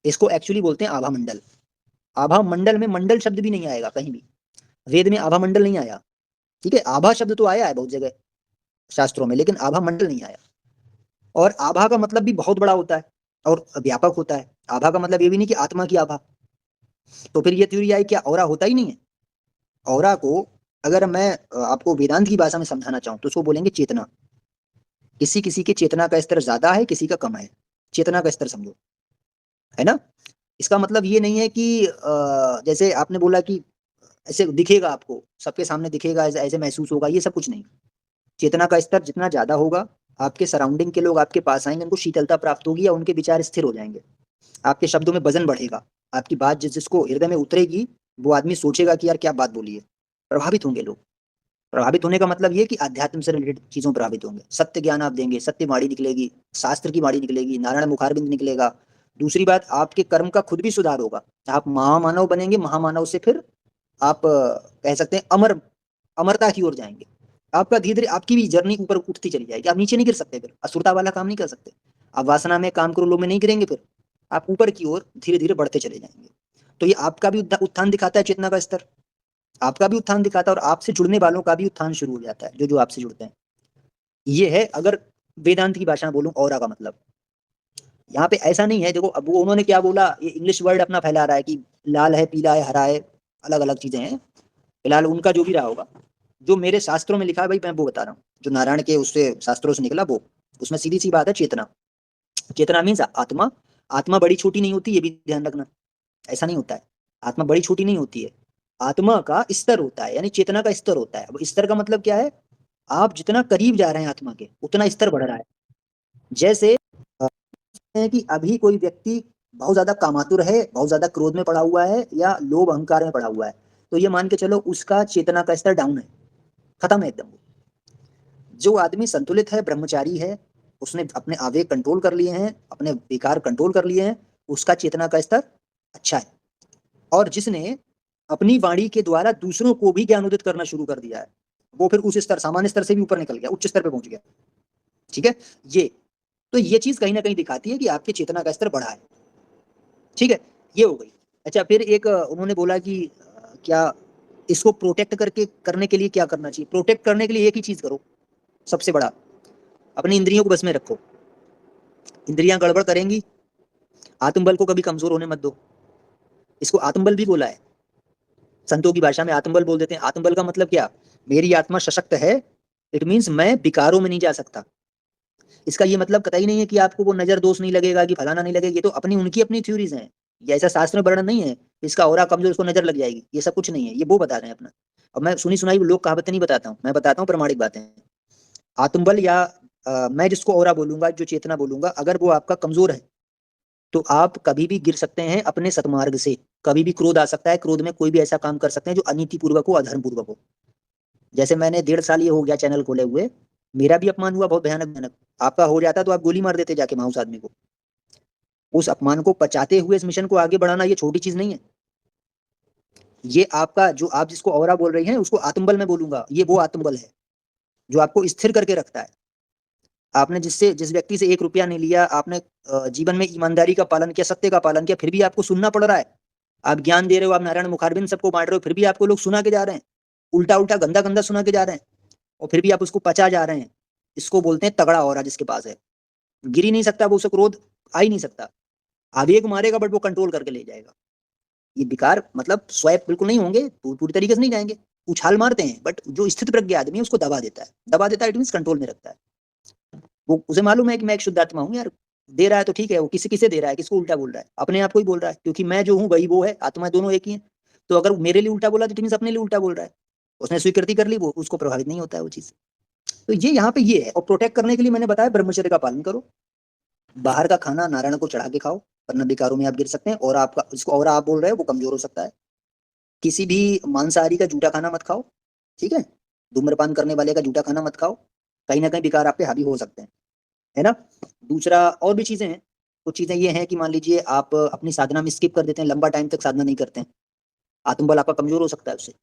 इसको एक्चुअली बोलते हैं आभा मंडल। आभा मंडल में मंडल शब्द भी नहीं आएगा कहीं भी, वेद में आभा मंडल नहीं आया। ठीक है, आभा शब्द तो आया है बहुत जगह शास्त्रों में, लेकिन आभा मंडल नहीं आया। और आभा का मतलब भी बहुत बड़ा होता है और व्यापक होता है। आभा का मतलब ये भी नहीं कि आत्मा की आभा। तो फिर ये थ्योरी आई क्या ऑरा होता ही नहीं है? ऑरा को अगर मैं आपको वेदांत की भाषा में समझाना चाहूँ तो उसको बोलेंगे चेतना। किसी किसी के चेतना का स्तर ज्यादा है, किसी का कम है, चेतना का स्तर समझो, है ना? इसका मतलब ये नहीं है कि जैसे आपने बोला कि ऐसे दिखेगा, आपको सबके सामने दिखेगा, ऐसे ऐसे महसूस होगा, ये सब कुछ नहीं। चेतना का स्तर जितना ज्यादा होगा, आपके सराउंडिंग के लोग आपके पास आएंगे, उनको शीतलता प्राप्त होगी या उनके विचार स्थिर हो जाएंगे, आपके शब्दों में वजन बढ़ेगा, आपकी बात जिसको हृदय में उतरेगी वो आदमी सोचेगा कि यार क्या बात बोली है, प्रभावित होंगे लोग। प्रभावित होने का मतलब ये कि अध्यात्म से रिलेटेड चीजों पर प्रभावित होंगे, सत्य ज्ञान आप देंगे, सत्य वाणी निकलेगी, शास्त्र की वाणी निकलेगी, नारायण मुखारबिंद निकलेगा। दूसरी बात, आपके कर्म का खुद भी सुधार होगा, आप महामानव बनेंगे, महामानव से फिर आप कह सकते हैं अमर, अमरता की ओर जाएंगे। आपका धीरे धीरे आपकी भी जर्नी ऊपर उठती चली जाएगी, आप नीचे नहीं गिर सकते, फिर असुरता वाला काम नहीं कर सकते। आप वासना में काम करो लो में नहीं गिरेंगे, फिर आप ऊपर की ओर धीरे धीरे बढ़ते चले जाएंगे। तो ये आपका भी उत्थान दिखाता है, चेतना का स्तर आपका भी उत्थान दिखाता है, और आपसे जुड़ने वालों का भी उत्थान शुरू हो जाता है, जो जो आपसे जुड़ते हैं। ये है अगर वेदांत की भाषा में बोलूं ऑरा का मतलब। यहाँ पे ऐसा नहीं है, देखो अब वो उन्होंने क्या बोला, ये इंग्लिश वर्ड अपना फैला रहा है कि लाल है, पीला है, हरा है, अलग अलग चीजें हैं। फिलहाल उनका जो भी रहा होगा, जो मेरे शास्त्रों में लिखा है भाई मैं वो बता रहा हूँ, जो नारायण के उससे शास्त्रों से निकला वो। उसमें सीधी सी बात है, चेतना। चेतना मीन्स आत्मा। आत्मा बड़ी छोटी नहीं होती, ये भी ध्यान रखना, ऐसा नहीं होता है। आत्मा बड़ी छोटी नहीं होती है, आत्मा का स्तर होता है, यानी चेतना का स्तर होता है। अब स्तर का मतलब क्या है, आप जितना करीब जा रहे हैं आत्मा के, उतना स्तर बढ़ रहा है। जैसे है कि अभी कोई व्यक्ति बहुत ज्यादा कामातुर है, बहुत ज्यादा क्रोध में पड़ा हुआ है, या लोभ अहंकार में पड़ा हुआ है, तो ये मान के चलो उसका चेतना का स्तर डाउन है, खत्म है एकदम। जो आदमी संतुलित है, ब्रह्मचारी है, उसने अपने आवेग कंट्रोल कर लिए हैं, अपने विकार कंट्रोल कर लिए हैं, उसका चेतना का स्तर अच्छा है। और जिसने अपनी वाणी के द्वारा दूसरों को भी ज्ञानोदित करना शुरू कर दिया है, वो फिर उस स्तर, सामान्य स्तर से भी ऊपर निकल गया, उच्च स्तर पे पहुंच गया। ठीक है, ये तो ये चीज कहीं ना कहीं दिखाती है कि आपके चेतना का स्तर बढ़ा है। ठीक है, ये हो गई। अच्छा, फिर एक उन्होंने बोला कि क्या इसको प्रोटेक्ट करके करने के लिए क्या करना चाहिए? प्रोटेक्ट करने के लिए एक ही चीज करो, सबसे बड़ा, अपनी इंद्रियों को बस में रखो। इंद्रियां गड़बड़ करेंगी, आत्मबल को कभी कमजोर होने मत दो। इसको आत्मबल भी बोला है, संतों की भाषा में आत्मबल बोल देते हैं। आत्मबल का मतलब क्या? मेरी आत्मा सशक्त है, इट मीन्स मैं विकारों में नहीं जा सकता। इसका ये मतलब कतई नहीं है कि आपको वो नजर दोष नहीं लगेगा, कि फलाना नहीं लगेगा। ये तो अपनी उनकी अपनी थ्योरीज हैं, ये ऐसा शास्त्र में वर्णन नहीं है इसका ऑरा कमजोर, उसको नजर लग जाएगी, ये सब कुछ नहीं है, ये वो बता रहे हैं अपना। और मैं सुनी सुनाई लोक कहावतें नहीं बताता हूँ, मैं बताता हूँ प्रमाणिक बातें। आत्मबल या मैं जिसको ऑरा बोलूंगा, जो चेतना बोलूंगा, अगर वो आपका कमजोर है तो आप कभी भी गिर सकते हैं अपने सतमार्ग से। कभी भी क्रोध आ सकता है, क्रोध में कोई भी ऐसा काम कर सकते हैं जो अनीति पूर्वक हो, अधर्म पूर्वक हो। जैसे मैंने 1.5 साल ये हो गया चैनल खोले हुए, मेरा भी अपमान हुआ बहुत भयानक भयानक। आपका हो जाता तो आप गोली मार देते जाके वहां उस आदमी को। उस अपमान को पचाते हुए इस मिशन को आगे बढ़ाना ये छोटी चीज नहीं है। ये आपका जो आप जिसको औरा बोल रही हैं, उसको आत्मबल में बोलूंगा, ये वो आत्मबल है जो आपको स्थिर करके रखता है। आपने जिस व्यक्ति से 1 रुपया नहीं लिया, आपने जीवन में ईमानदारी का पालन किया, सत्य का पालन किया, फिर भी आपको सुनना पड़ रहा है। आप ज्ञान दे रहे हो, आप नारायण मुखारबिंद सबको बांट रहे हो, फिर भी आपको लोग सुना के जा रहे हैं, उल्टा उल्टा गंदा गंदा सुना के जा रहे हैं, और फिर भी आप उसको पचा जा रहे हैं। इसको बोलते हैं तगड़ा औरा जिसके पास है। गिर ही नहीं सकता वो, उसे क्रोध आ ही नहीं सकता। आवेग मारेगा बट वो कंट्रोल करके ले जाएगा। ये विकार मतलब स्वैप बिल्कुल नहीं होंगे, पूरी तरीके से नहीं जाएंगे, उछाल मारते हैं, बट जो स्थित प्रज्ञ आदमी है उसको दबा देता है, दबा देता है, इट मीन कंट्रोल में रखता है। वो उसे मालूम है कि मैं एक शुद्धात्मा हूँ यार, दे रहा है तो ठीक है, वो किसी किसे दे रहा है, किसको उल्टा बोल रहा है? अपने आप को ही बोल रहा है, क्योंकि मैं जो हूँ वही वो है, आत्मा दोनों एक ही है। तो अगर मेरे लिए उल्टा बोला तो इट मीन अपने लिए उल्टा बोल रहा है। उसने स्वीकृति कर ली, वो उसको प्रभावित नहीं होता है वो चीज। तो ये यहाँ पे ये है। और प्रोटेक्ट करने के लिए मैंने बताया ब्रह्मचर्य का पालन करो, बाहर का खाना नारायण को चढ़ा के खाओ, वरना विकारों में आप गिर सकते हैं। और आपका जिसको और आप बोल रहे हो वो कमजोर हो सकता है। किसी भी मांसाहारी का जूठा खाना मत खाओ, ठीक है? धूम्रपान करने वाले का जूठा खाना मत खाओ, कहीं ना कहीं विकार आप पे हावी हो सकते हैं, है ना? दूसरा, और भी चीजें हैं। कुछ चीजें ये हैं कि मान लीजिए आप अपनी साधना में स्किप कर देते हैं, लंबा टाइम तक साधना नहीं करते हैं, आत्मबल आपका कमजोर हो सकता है उससे।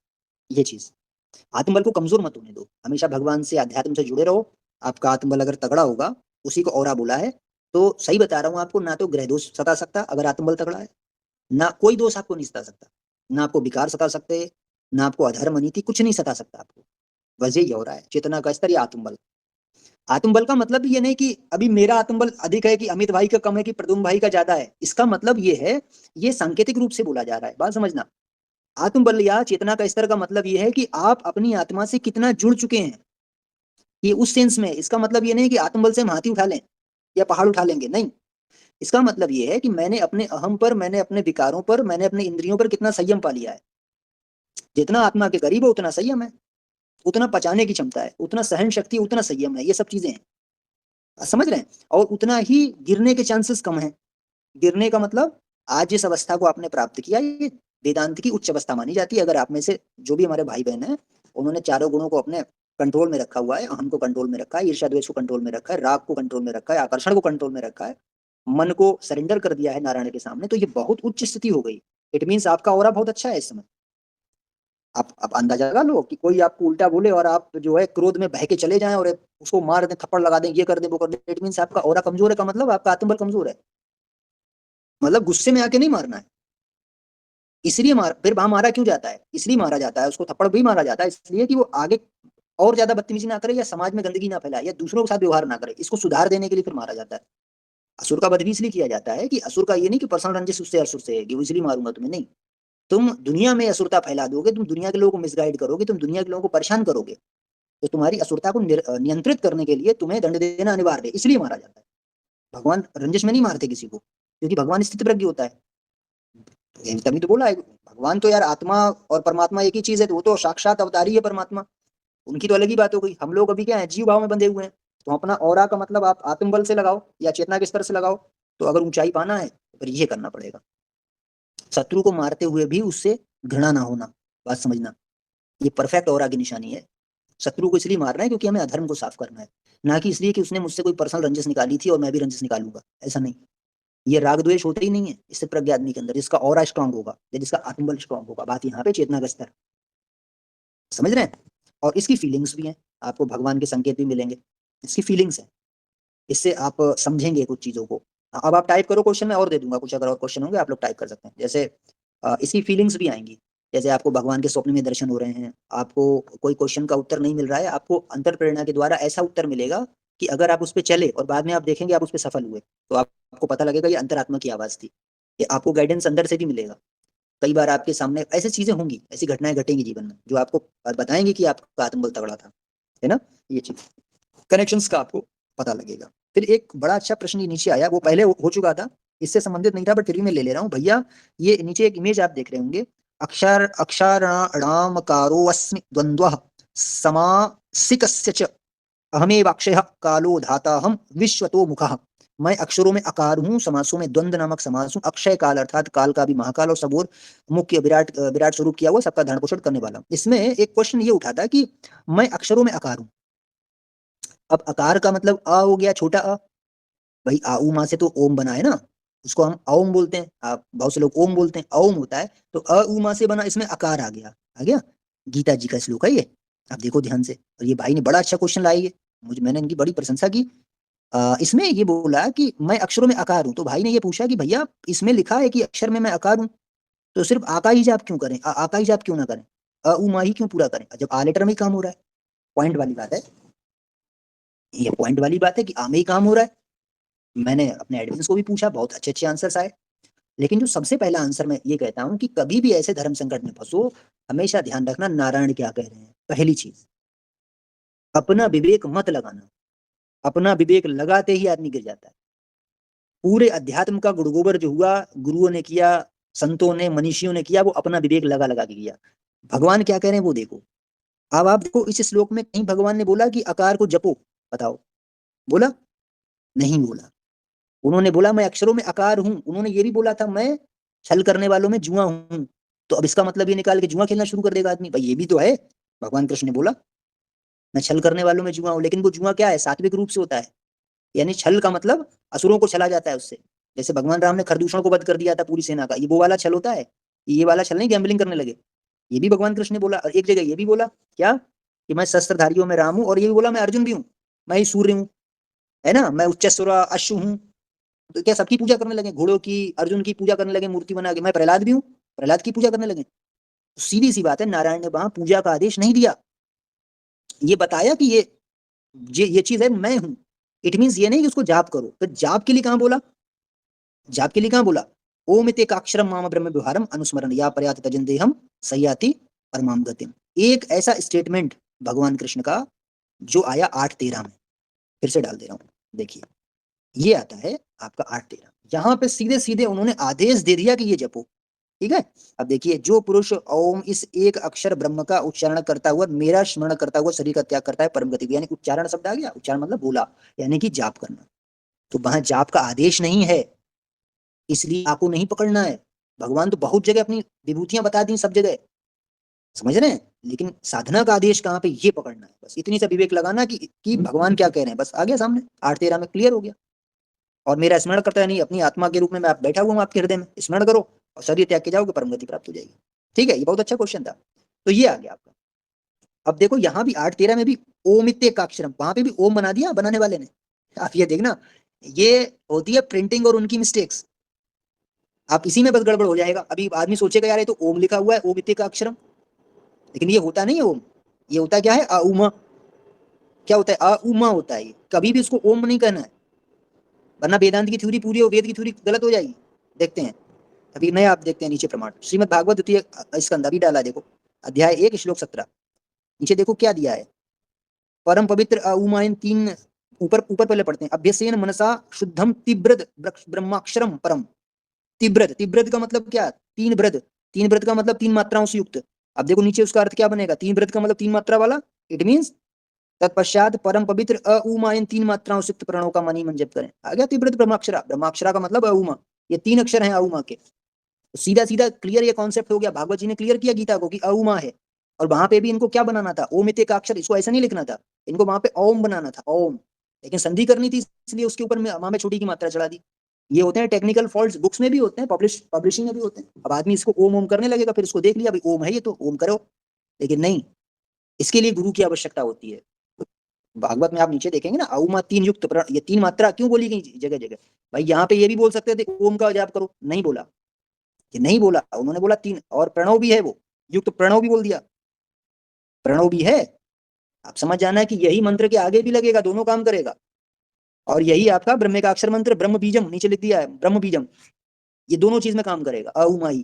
ये चीज, आत्मबल को कमजोर मत होने दो, हमेशा भगवान से, अध्यात्म से जुड़े रहो। आपका आत्मबल अगर तगड़ा होगा, उसी को औरा बोला है, तो सही बता रहा हूँ आपको, ना तो ग्रह दोष सता सकता अगर आत्मबल तगड़ा है, ना कोई दोष आपको नहीं सता सकता, ना आपको विकार सता सकते, ना आपको अधर्म अनीति, कुछ नहीं सता सकता आपको। बस यही हो रहा है, चेतना का स्तर या आत्मबल। आत्मबल का मतलब ये नहीं कि अभी मेरा आत्मबल अधिक है, कि अमित भाई का कम है, कि प्रदुम्न भाई का ज्यादा है। इसका मतलब ये है, ये सांकेतिक रूप से बोला जा रहा है, बात समझना। आत्मबल या चेतना का स्तर का मतलब ये है कि आप अपनी आत्मा से कितना जुड़ चुके हैं। ये उस सेंस में, इसका मतलब ये नहीं कि आत्मबल से हम हाथी उठा लें या पहाड़ उठा लेंगे, नहीं। इसका मतलब ये है कि मैंने अपने अहम पर, मैंने अपने विकारों पर, मैंने अपने इंद्रियों पर कितना संयम पा लिया है। जितना आत्मा के करीब है उतना संयम है, उतना पचाने की क्षमता है, उतना सहन शक्ति, उतना संयम है, ये सब चीजें हैं। समझ रहे हैं? और उतना ही गिरने के चांसेस कम है। गिरने का मतलब, आज जिस अवस्था को आपने प्राप्त किया, ये वेदांत की उच्च अवस्था मानी जाती है। अगर आप में से जो भी हमारे भाई बहन हैं, उन्होंने चारों गुणों को अपने कंट्रोल में रखा हुआ है, अहम को कंट्रोल में रखा है, ईर्ष्या द्वेष को कंट्रोल में रखा है, राग को कंट्रोल में रखा है, आकर्षण को कंट्रोल में रखा है, मन को सरेंडर कर दिया है नारायण के सामने, तो ये बहुत उच्च स्थिति हो गई। इट मीन्स आपका ऑरा बहुत अच्छा है इस समय। आप अंदाजा लगा लो कि कोई आपको उल्टा बोले और आप जो है क्रोध में बह के चले जाएं और उसको मार दें, थप्पड़ लगा दें, ये कर दें, वो कर दें, इट मीन्स आपका ऑरा कमजोर है, का मतलब आपका आत्मबल कमजोर है। मतलब गुस्से में आके नहीं मारना है। इसलिए फिर वहां मारा क्यों जाता है? इसलिए मारा जाता है, उसको थप्पड़ भी मारा जाता है इसलिए कि वो आगे और ज्यादा बदतमीजी ना करे, या समाज में गंदगी ना फैलाए, या दूसरों के साथ व्यवहार ना करे, इसको सुधार देने के लिए फिर मारा जाता है। असुर का वध भी इसलिए किया जाता है कि असुर का ये नहीं कि पर्सनल रंजिश उससे असुर से है कि वो इसलिए मारूंगा तुम्हें, नहीं। तुम दुनिया में असुरता फैला दोगे, तुम दुनिया के लोगों को मिसगाइड करोगे, तुम दुनिया के लोगों को परेशान करोगे, तो तुम्हारी असुरता को नियंत्रित करने के लिए तुम्हें दंड देना अनिवार्य है, इसलिए मारा जाता है। भगवान रंजिश में नहीं मारते किसी को, क्योंकि भगवान स्थित प्रज्ञ होता है। तभी तो बोला है भगवान तो यार, आत्मा और परमात्मा एक ही चीज है, तो वो तो साक्षात अवतार ही है परमात्मा। उनकी तो अलग ही बात हो गई। हम लोग अभी क्या है, जीव भाव में बंधे हुए हैं। तो अपना ऑरा का मतलब आप आत्मबल से लगाओ या चेतना के स्तर से लगाओ। तो अगर ऊंचाई पाना है तो फिर ये करना पड़ेगा, शत्रु को मारते हुए भी उससे घृणा ना होना। बात समझना, ये परफेक्ट ऑरा की निशानी है। शत्रु को इसलिए मारना है क्योंकि हमें अधर्म को साफ करना है, ना कि इसलिए कि उसने मुझसे कोई पर्सनल रंजिश निकाली थी और मैं भी रंजिश निकालूंगा, ऐसा नहीं। ये राग द्वेष होते ही नहीं है इससे प्रज्ञा आदमी के अंदर, जिसका ऑरा स्ट्रांग होगा या जिसका आत्मबल स्ट्रांग होगा। बात यहाँ पे चेतना का स्तर, समझ रहे हैं। और इसकी फीलिंग्स भी हैं, आपको भगवान के संकेत भी मिलेंगे, इसकी फीलिंग्स है, इससे आप समझेंगे कुछ चीजों को। अब आप टाइप करो, क्वेश्चन में और दे दूंगा कुछ, अगर और क्वेश्चन होंगे आप लोग टाइप कर सकते हैं। जैसे इसकी फीलिंग्स भी आएंगी, जैसे आपको भगवान के स्वप्न में दर्शन हो रहे हैं, आपको कोई क्वेश्चन का उत्तर नहीं मिल रहा है, आपको अंतर प्रेरणा के द्वारा ऐसा उत्तर मिलेगा कि अगर आप उस पर चले और बाद में आप देखेंगे आप उस पर सफल हुए, तो आपको पता लगेगा ये अंतरात्मा की आवाज थी। ये आपको गाइडेंस अंदर से भी मिलेगा। कई बार आपके सामने ऐसी चीजें होंगी, ऐसी घटनाएं घटेंगी जीवन में जो आपको बताएंगे कि आपका आत्मबल तगड़ा था, है ना। ये चीज कनेक्शंस का आपको पता लगेगा। फिर एक बड़ा अच्छा प्रश्न ये नीचे आया, वो पहले हो चुका था, इससे संबंधित नहीं था, बट फिर भी मैं ले ले रहा हूँ भैया। ये नीचे एक इमेज आप देख रहे होंगे, अक्षराणामकारो अस्मि द्वंद्वः समासिकस्य च अहमेवाक्षयः कालो धाता हम विश्वतो मुखः। मैं अक्षरों में आकार हूँ, समासों में द्वंद्व नामक समास हूँ, अक्षय काल अर्थात काल का भी महाकाल और सबोर मुख्य विराट विराट स्वरूप किया हुआ, सबका धारण पोषण करने वाला। इसमें एक क्वेश्चन ये उठा था कि मैं अक्षरों में आकार हूँ। अब आकार का मतलब अ हो गया, छोटा अ, भाई आ उ माँ से तो ओम बना है ना, उसको हम ओम बोलते हैं, आप बहुत से लोग ओम बोलते हैं, ओम होता है। तो अ उ माँ से बना, इसमें आकार आ गया, आ गया। गीता जी का श्लोक है ये, आप देखो ध्यान से। और ये भाई ने बड़ा अच्छा क्वेश्चन लाया, ये मुझे, मैंने इनकी बड़ी प्रशंसा की। इसमें ये बोला कि मैं अक्षरों में आकार हूं, तो भाई ने ये पूछा कि भैया इसमें लिखा है कि अक्षर में मैं आकार हूं, तो सिर्फ आका ही जाप क्यों करें, आका ही जाप क्यों ना करें, अ उ मा ही क्यों पूरा करें, जब आ लेटर में ही काम हो रहा है। पॉइंट वाली बात है, ये पॉइंट वाली बात है कि आ में ही काम हो रहा है। मैंने अपने एडमिन्स को भी पूछा, बहुत अच्छे अच्छे आंसर्स आए। लेकिन जो सबसे पहला आंसर मैं ये कहता हूं कि कभी भी ऐसे धर्म संकट में फंसो, हमेशा ध्यान रखना नारायण क्या कह रहे हैं। पहली चीज, अपना विवेक मत लगाना, अपना विवेक लगाते ही आदमी गिर जाता है। पूरे अध्यात्म का गुड़गोबर जो हुआ, गुरुओं ने किया, संतों ने, मनीषियों ने किया, वो अपना विवेक लगा लगा के किया। भगवान क्या कह रहे हैं वो देखो। अब आप देखो इस श्लोक में कहीं भगवान ने बोला कि आकार को जपो, बताओ, बोला? नहीं बोला। उन्होंने बोला मैं अक्षरों में आकार हूं, उन्होंने ये भी बोला था मैं छल करने वालों में जुआ हूं। तो अब इसका मतलब ये निकाल के जुआ खेलना शुरू कर देगा आदमी, भाई ये भी तो है। भगवान कृष्ण ने बोला मैं छल करने वालों में जुआ हूं, लेकिन वो जुआ क्या है, सात्विक रूप से होता है। यानी छल का मतलब असुरों को छला जाता है उससे। जैसे भगवान राम ने खरदूषण को वध कर दिया था पूरी सेना का, ये वो वाला छल होता है। ये वाला छल नहीं, गैम्बलिंग करने लगे। ये भी भगवान कृष्ण ने बोला। और एक जगह ये भी बोला क्या, कि मैं शस्त्रधारियों में राम हूं, और ये भी बोला मैं अर्जुन भी हूँ, मैं ही सूर्य हूँ, है ना, मैं उच्चस्वरा अश्व हूँ। तो क्या सबकी पूजा करने लगे, घोड़ों की, अर्जुन की पूजा करने लगे मूर्ति बना के, मैं प्रहलाद भी हूँ, प्रहलाद की पूजा करने लगे। तो सीधी सी बात है, नारायण ने वहां पूजा का आदेश नहीं दिया, ये बताया कि ये चीज है, मैं हूं। इट मीन्स ये नहीं कि उसको जाप करो, तो जाप के लिए कहां बोला, जाप के लिए कहां बोला, ओम इति एकाक्षरम माम ब्रह्म व्यवहारम अनुस्मरण या प्रयात तजन देहम सयाति परमाम गतिम। एक ऐसा स्टेटमेंट भगवान कृष्ण का जो आया 8:13 में, फिर से डाल दे रहा हूं, देखिए ये आता है आपका 8:13। यहाँ पे सीधे सीधे उन्होंने आदेश दे दिया कि ये जपो, ठीक है। अब देखिए, जो पुरुष ओम इस एक अक्षर ब्रह्म का उच्चारण करता हुआ, मेरा स्मरण करता हुआ शरीर का त्याग करता है परम गति को, यानी उच्चारण शब्द आ गया, उच्चारण मतलब बोला, यानी कि जाप करना। तो वहां जाप का आदेश नहीं है, इसलिए आपको नहीं पकड़ना है। भगवान तो बहुत जगह अपनी विभूतियां बता दी, सब जगह, समझ रहे हैं। लेकिन साधना का आदेश कहाँ पे, ये पकड़ना है। बस इतनी सा विवेक लगाना कि भगवान क्या कह रहे हैं, बस आ गया सामने, 8:13 में क्लियर हो गया। और मेरा स्मरण करता है नहीं, अपनी आत्मा के रूप में मैं आप बैठा हुआ हूँ आपके हृदय में, स्मरण करो और शरीर त्याग के जाओगे, परम गति प्राप्त हो जाएगी। ठीक है, ये बहुत अच्छा क्वेश्चन था। तो ये आ गया आपका। अब देखो यहाँ भी 8:13 में भी ओम इत्तेकाक्षरम, वहां पे भी ओम बना दिया बनाने वाले ने। आप ये देखना, ये होती है प्रिंटिंग और उनकी मिस्टेक्स। आप इसी में बस गड़बड़ हो जाएगा। अभी आदमी सोचेगा यार ये तो ओम लिखा हुआ है, ओम इत्तेकाक्षरम, लेकिन ये होता नहीं है ओम। ये होता क्या है, अउमा। क्या होता है, अउमा होता है। ये कभी भी इसको ओम नहीं कहना है, वरना वेदांत की थ्योरी पूरी हो, वेद की थ्योरी गलत हो जाएगी। देखते हैं, अभी नया आप देखते हैं नीचे प्रमाण, श्रीमद भागवत द्वितीय स्कंद अभी डाला, देखो अध्याय 1 श्लोक 17, नीचे देखो क्या दिया है। परम पवित्र उमायन 3, ऊपर ऊपर पहले पढ़ते हैं, अभ्यसेन मनसा शुद्धम तिब्रद ब्रह्माक्षरम परम। तिब्रद, तिब्रद का मतलब क्या, तीन ब्रद, तीन ब्रद का मतलब 3 मात्राओं से युक्त। अब देखो नीचे उसका अर्थ क्या बनेगा, 3 ब्रद का मतलब 3 मात्रा वाला, इट मीन्स तत्पश्चात परम पवित्र उमायन 3 मात्राओं से युक्त प्रणव का मनी मन जप करें। आ गया तिब्रद ब्रह्माक्षरा, ब्रह्माक्षरा का मतलब उमा, ये 3 अक्षर हैं उमा के। सीधा सीधा क्लियर ये कॉन्सेप्ट हो गया, भागवत जी ने क्लियर किया गीता को कि अउमा है। और वहां पे भी इनको क्या बनाना था, ओम इति का अक्षर, इसको ऐसा नहीं लिखना था, इनको वहां पे ओम बनाना था, ओम, लेकिन संधि करनी थी इसलिए उसके ऊपर वहां में छोटी की मात्रा चढ़ा दी। ये होते हैं टेक्निकल फॉल्ट्स, बुक्स में भी होते हैं, पब्लिशिंग में भी होते हैं। अब आदमी इसको ओम ओम करने लगेगा, फिर इसको देख लिया भाई ओम है ये तो ओम करो, लेकिन नहीं, इसके लिए गुरु की आवश्यकता होती है। भागवत में आप नीचे देखेंगे ना, औमा तीन युक्त ये तीन मात्रा क्यों बोली गई जगह जगह, भाई यहाँ पे ये भी बोल सकते थे ओम का जाप करो, नहीं बोला, ये नहीं बोला, उन्होंने बोला तीन, और प्रणव भी है वो, युक्त प्रणव भी बोल दिया, प्रणव भी है। आप समझ जाना है कि यही मंत्र के आगे भी लगेगा, दोनों काम करेगा। और यही आपका ब्रह्म का अक्षर मंत्र ब्रह्म बीजम नीचे लिख दिया है, ब्रह्म बीजम, ये दोनों चीज में काम करेगा, अउमाई,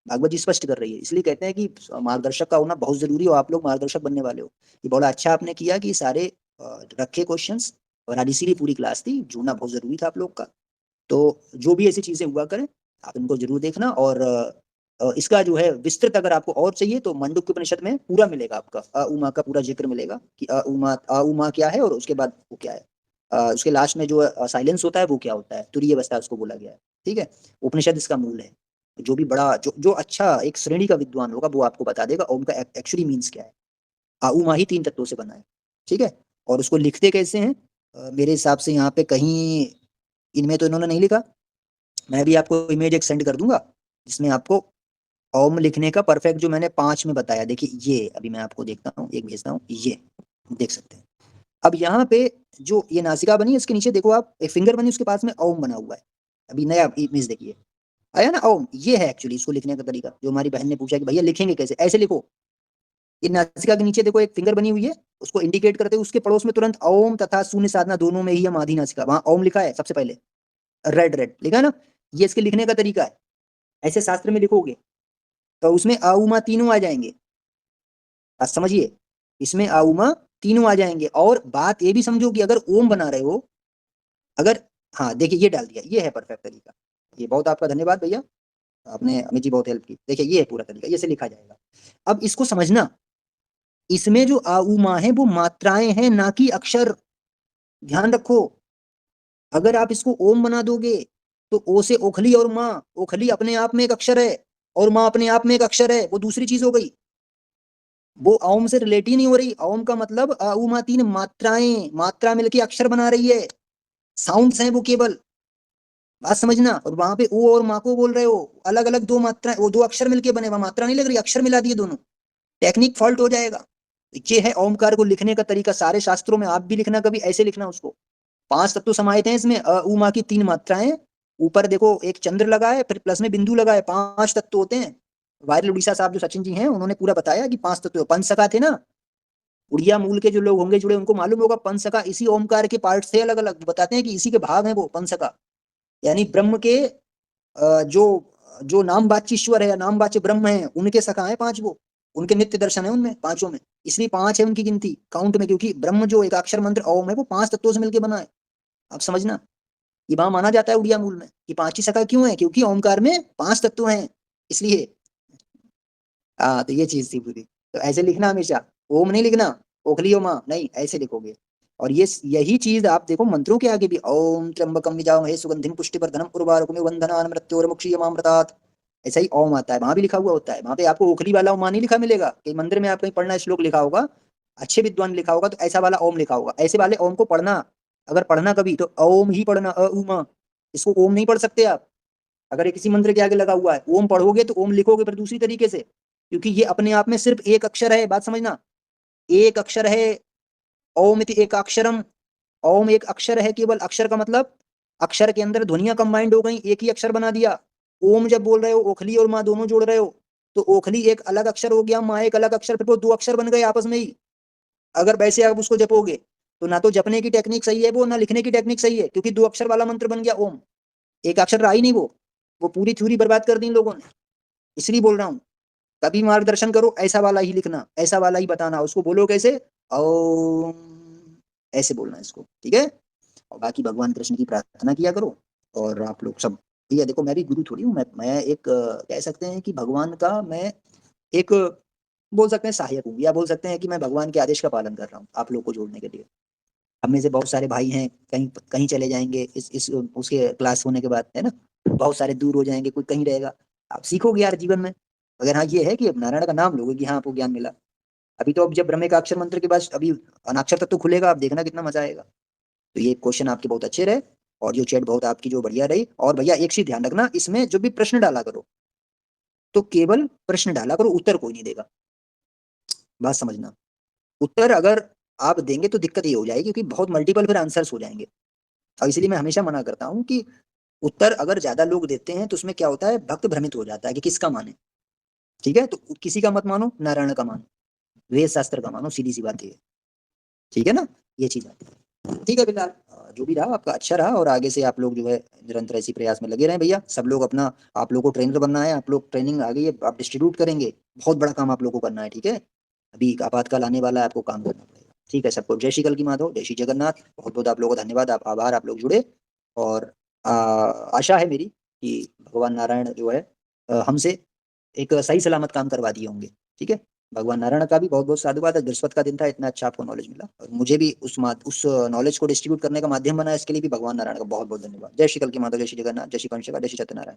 भागवत जी स्पष्ट कर रही है। इसलिए कहते हैं कि मार्गदर्शक का होना बहुत जरूरी हो, आप लोग मार्गदर्शक बनने वाले हो। ये बड़ा अच्छा आपने किया कि सारे रखे क्वेश्चंस, और आज इसीलिए पूरी क्लास थी, जुड़ना बहुत जरूरी था आप लोग का। तो जो भी ऐसी चीजें हुआ करें आप इनको जरूर देखना, और इसका जो है विस्तृत अगर आपको और चाहिए तो मंडूक्य उपनिषद में पूरा मिलेगा, आपका उमा का पूरा जिक्र मिलेगा कि उमा क्या है और उसके बाद वो क्या है, उसके लास्ट में जो साइलेंस होता है वो क्या होता है, तुरीय अवस्था उसको बोला गया है। ठीक है, उपनिषद इसका मूल है। जो भी बड़ा जो जो अच्छा एक श्रेणी का विद्वान होगा वो आपको बता देगा ओम का एक्चुअली मीन्स क्या है। उमा ही तीन तत्वों से बना है। ठीक है, और उसको लिखते कैसे हैं, मेरे हिसाब से यहाँ पे कहीं इनमें तो इन्होंने नहीं लिखा, मैं भी आपको इमेज एक सेंड कर दूंगा जिसमें आपको ओम लिखने का परफेक्ट जो मैंने 5 में बताया, देखिए ये अभी मैं आपको देखता हूँ, एक भेजता हूँ, ये देख सकते हैं। अब यहाँ पे जो ये नासिका बनी है इसके नीचे देखो आप, एक फिंगर बनी उसके पास में ओम बना हुआ है, अभी नया इमेज देखिए आया ना ओम, ये है एक्चुअली इसको लिखने का तरीका। जो हमारी बहन ने पूछा कि भैया लिखेंगे कैसे, ऐसे लिखो, ये नासिका के नीचे देखो एक फिंगर बनी हुई है, उसको इंडिकेट करते हुए उसके पड़ोस में तुरंत ओम तथा शून्य साधना दोनों में ही हम आधी नासिका, वहां ओम लिखा है सबसे पहले, रेड रेड लिखा है ना, ये इसके लिखने का तरीका है। ऐसे शास्त्र में लिखोगे तो उसमें आउमा तीनों आ जाएंगे, बात समझिए, इसमें आउमा तीनों आ जाएंगे। और बात ये भी समझो कि अगर ओम बना रहे हो, अगर, हाँ देखिए ये डाल दिया, ये है परफेक्ट तरीका, ये बहुत आपका धन्यवाद भैया, आपने अमित जी बहुत हेल्प की। देखिए ये है पूरा तरीका, ये से लिखा जाएगा। अब इसको समझना, इसमें जो आउमा है वो मात्राएं हैं ना कि अक्षर, ध्यान रखो। अगर आप इसको ओम बना दोगे तो ओ से ओखली और माँ, ओखली अपने आप में एक अक्षर है और माँ अपने आप में एक अक्षर है, वो दूसरी चीज हो गई, वो ओम से रिलेट ही नहीं हो रही। ओम का मतलब उमा तीन मात्राएं, मात्रा मिलके अक्षर बना रही है, साउंड्स हैं वो केवल, बात समझना। और वहां पे ओ और माँ को बोल रहे हो, अलग अलग दो मात्रा, वो दो अक्षर मिलके बने, वहां मात्रा नहीं लग रही, अक्षर मिला दिए दोनों, टेक्निक फॉल्ट हो जाएगा। ये है ओमकार को लिखने का तरीका सारे शास्त्रों में, आप भी लिखना कभी ऐसे लिखना उसको। 5 तत्व समाहित हैं इसमें, उमा की 3 मात्राएं, ऊपर देखो एक चंद्र लगा है, फिर प्लस में बिंदु लगा है, 5 तत्व होते हैं। वायरल उड़ीसा साहब जो सचिन जी हैं उन्होंने पूरा बताया कि 5 तत्व, पंचसखा थे ना, उड़िया मूल के जो लोग होंगे जुड़े उनको मालूम होगा, पंचसखा इसी ओमकार के पार्ट थे, अलग अलग बताते हैं कि इसी के भाग हैं वो पंचसखा, यानी ब्रह्म के जो जो नाम वाच्यश्वर है या नाम वाच्य ब्रह्म है उनके सखा है 5 वो, उनके नित्य दर्शन है उनमें पांचों में, इसलिए 5 है उनकी गिनती काउंट में, क्योंकि ब्रह्म जो एक अक्षर मंत्र ओम है वो 5 तत्वों से मिलकर बना है। आप समझना, ये वहां माना जाता है उड़िया मूल में कि 5 ही सखा क्यों है, क्योंकि ओमकार में 5 तत्व हैं इसलिए। हाँ तो ये चीज थी पूरी, तो ऐसे लिखना हमेशा, ओम नहीं लिखना ओखली ओमा नहीं, ऐसे लिखोगे। और ये यही चीज आप देखो मंत्रों के आगे भी, ओम त्र्यंबकम यजामहे सुगंधिम पुष्टिवर्धनम उर्वारुकमिव बंधनान् मृत्योर्मुक्षीयमामृतात्, ऐसा ही ओम आता है, वहां भी लिखा हुआ होता है। वहां पे आपको ओखली वाला ओम नहीं लिखा मिलेगा, कि मंदिर में आप कहीं पढ़ना श्लोक लिखा होगा, अच्छे विद्वान लिखा होगा तो ऐसा वाला ओम लिखा होगा, ऐसे वाले ओम को पढ़ना, अगर पढ़ना कभी तो ओम ही पढ़ना, उमा, इसको ओम नहीं पढ़ सकते आप। अगर ये किसी मंत्र के आगे लगा हुआ है ओम पढ़ोगे तो ओम लिखोगे फिर दूसरी तरीके से, क्योंकि ये अपने आप में सिर्फ एक अक्षर है, बात समझना, एक अक्षर है, ओम इति एक अक्षरम, ओम एक अक्षर है केवल, अक्षर का मतलब अक्षर के अंदर ध्वनियां कंबाइंड हो गई, एक ही अक्षर बना दिया। ओम जब बोल रहे हो ओखली और माँ दोनों जोड़ रहे हो, तो ओखली एक अलग अक्षर हो गया, माँ एक अलग अक्षर, फिर वो 2 अक्षर बन गए आपस में ही। अगर वैसे आप उसको जपोगे तो ना तो जपने की टेक्निक सही है वो, ना लिखने की टेक्निक सही है, क्योंकि 2 अक्षर वाला मंत्र बन गया ओम, एक अक्षर रहा ही नहीं वो पूरी थ्योरी बर्बाद कर दी इन लोगों ने। इसलिए बोल रहा हूँ कभी मार्गदर्शन करो ऐसा वाला ही लिखना, ऐसा वाला ही बताना, उसको बोलो कैसे, ओम, ऐसे बोलना इसको, ठीक है। और बाकी भगवान कृष्ण की प्रार्थना किया करो, और आप लोग सब, ये देखो मैं भी गुरु थोड़ी हूँ, मैं एक कह सकते हैं कि भगवान का मैं एक बोल सकते हैं सहायक हूँ, या बोल सकते हैं कि मैं भगवान के आदेश का पालन कर रहा हूँ आप लोग को जोड़ने के लिए। हम में से बहुत सारे भाई हैं कहीं कहीं चले जाएंगे इस उसके क्लास होने के बाद, है ना, बहुत सारे दूर हो जाएंगे, कोई कहीं रहेगा, आप सीखोगे यार जीवन में। अगर हाँ ये है कि अब नारायण का नाम लोगे कि हाँ आपको ज्ञान मिला, अभी तो अब जब ब्रह्मे का अक्षर मंत्र के बाद अभी अनाक्षर तत्व खुलेगा, आप देखना कितना मजा आएगा। तो ये क्वेश्चन आपके बहुत अच्छे रहे, ऑडियो चैट बहुत आपकी जो बढ़िया रही। और भैया एक चीज ध्यान रखना, इसमें जो भी प्रश्न डाला करो तो केवल प्रश्न डाला करो, उत्तर कोई नहीं देगा, बात समझना। उत्तर अगर आप देंगे तो दिक्कत ये हो जाएगी, क्योंकि बहुत मल्टीपल फिर आंसर्स हो जाएंगे। और इसलिए मैं हमेशा मना करता हूँ कि उत्तर अगर ज्यादा लोग देते हैं तो उसमें क्या होता है, भक्त भ्रमित हो जाता है कि किसका माने। ठीक है, तो किसी का मत मानो, नारायण का मानो, वेद शास्त्र का मानो, सीधी सी बात ये है। ठीक है ना, ये चीज आती है। ठीक है फिलहाल जो भी रहा आपका अच्छा रहा, और आगे से आप लोग जो है निरंतर ऐसी प्रयास में लगे रहें भैया, सब लोग अपना। आप लोग को ट्रेनर बनना है, आप लोग ट्रेनिंग आ गई है, आप डिस्ट्रीब्यूट करेंगे, बहुत बड़ा काम आप लोग को करना है। ठीक है, अभी आपातकाल आने वाला है, आपको काम करना पड़ेगा। ठीक है, सबको जय श्री कल की माधव, जय श्री जगन्नाथ। बहुत बहुत आप लोगों को धन्यवाद, आप आभार, आप लोग जुड़े। और आशा है मेरी कि भगवान नारायण जो है हमसे एक सही सलामत काम करवा दिए होंगे। ठीक है, भगवान नारायण का भी बहुत बहुत साधुवाद है, बृहस्पति का दिन था, इतना अच्छा आपको नॉलेज मिला, और मुझे भी उस नॉलेज को डिस्ट्रीब्यूट करने का माध्यम बना, इसके लिए भी भगवान नारायण का बहुत बहुत धन्यवाद। जय श्री कल की माता, जय श्री जगन्नाथ, जय श्री पंचका, जय श्री सत्यनारायण।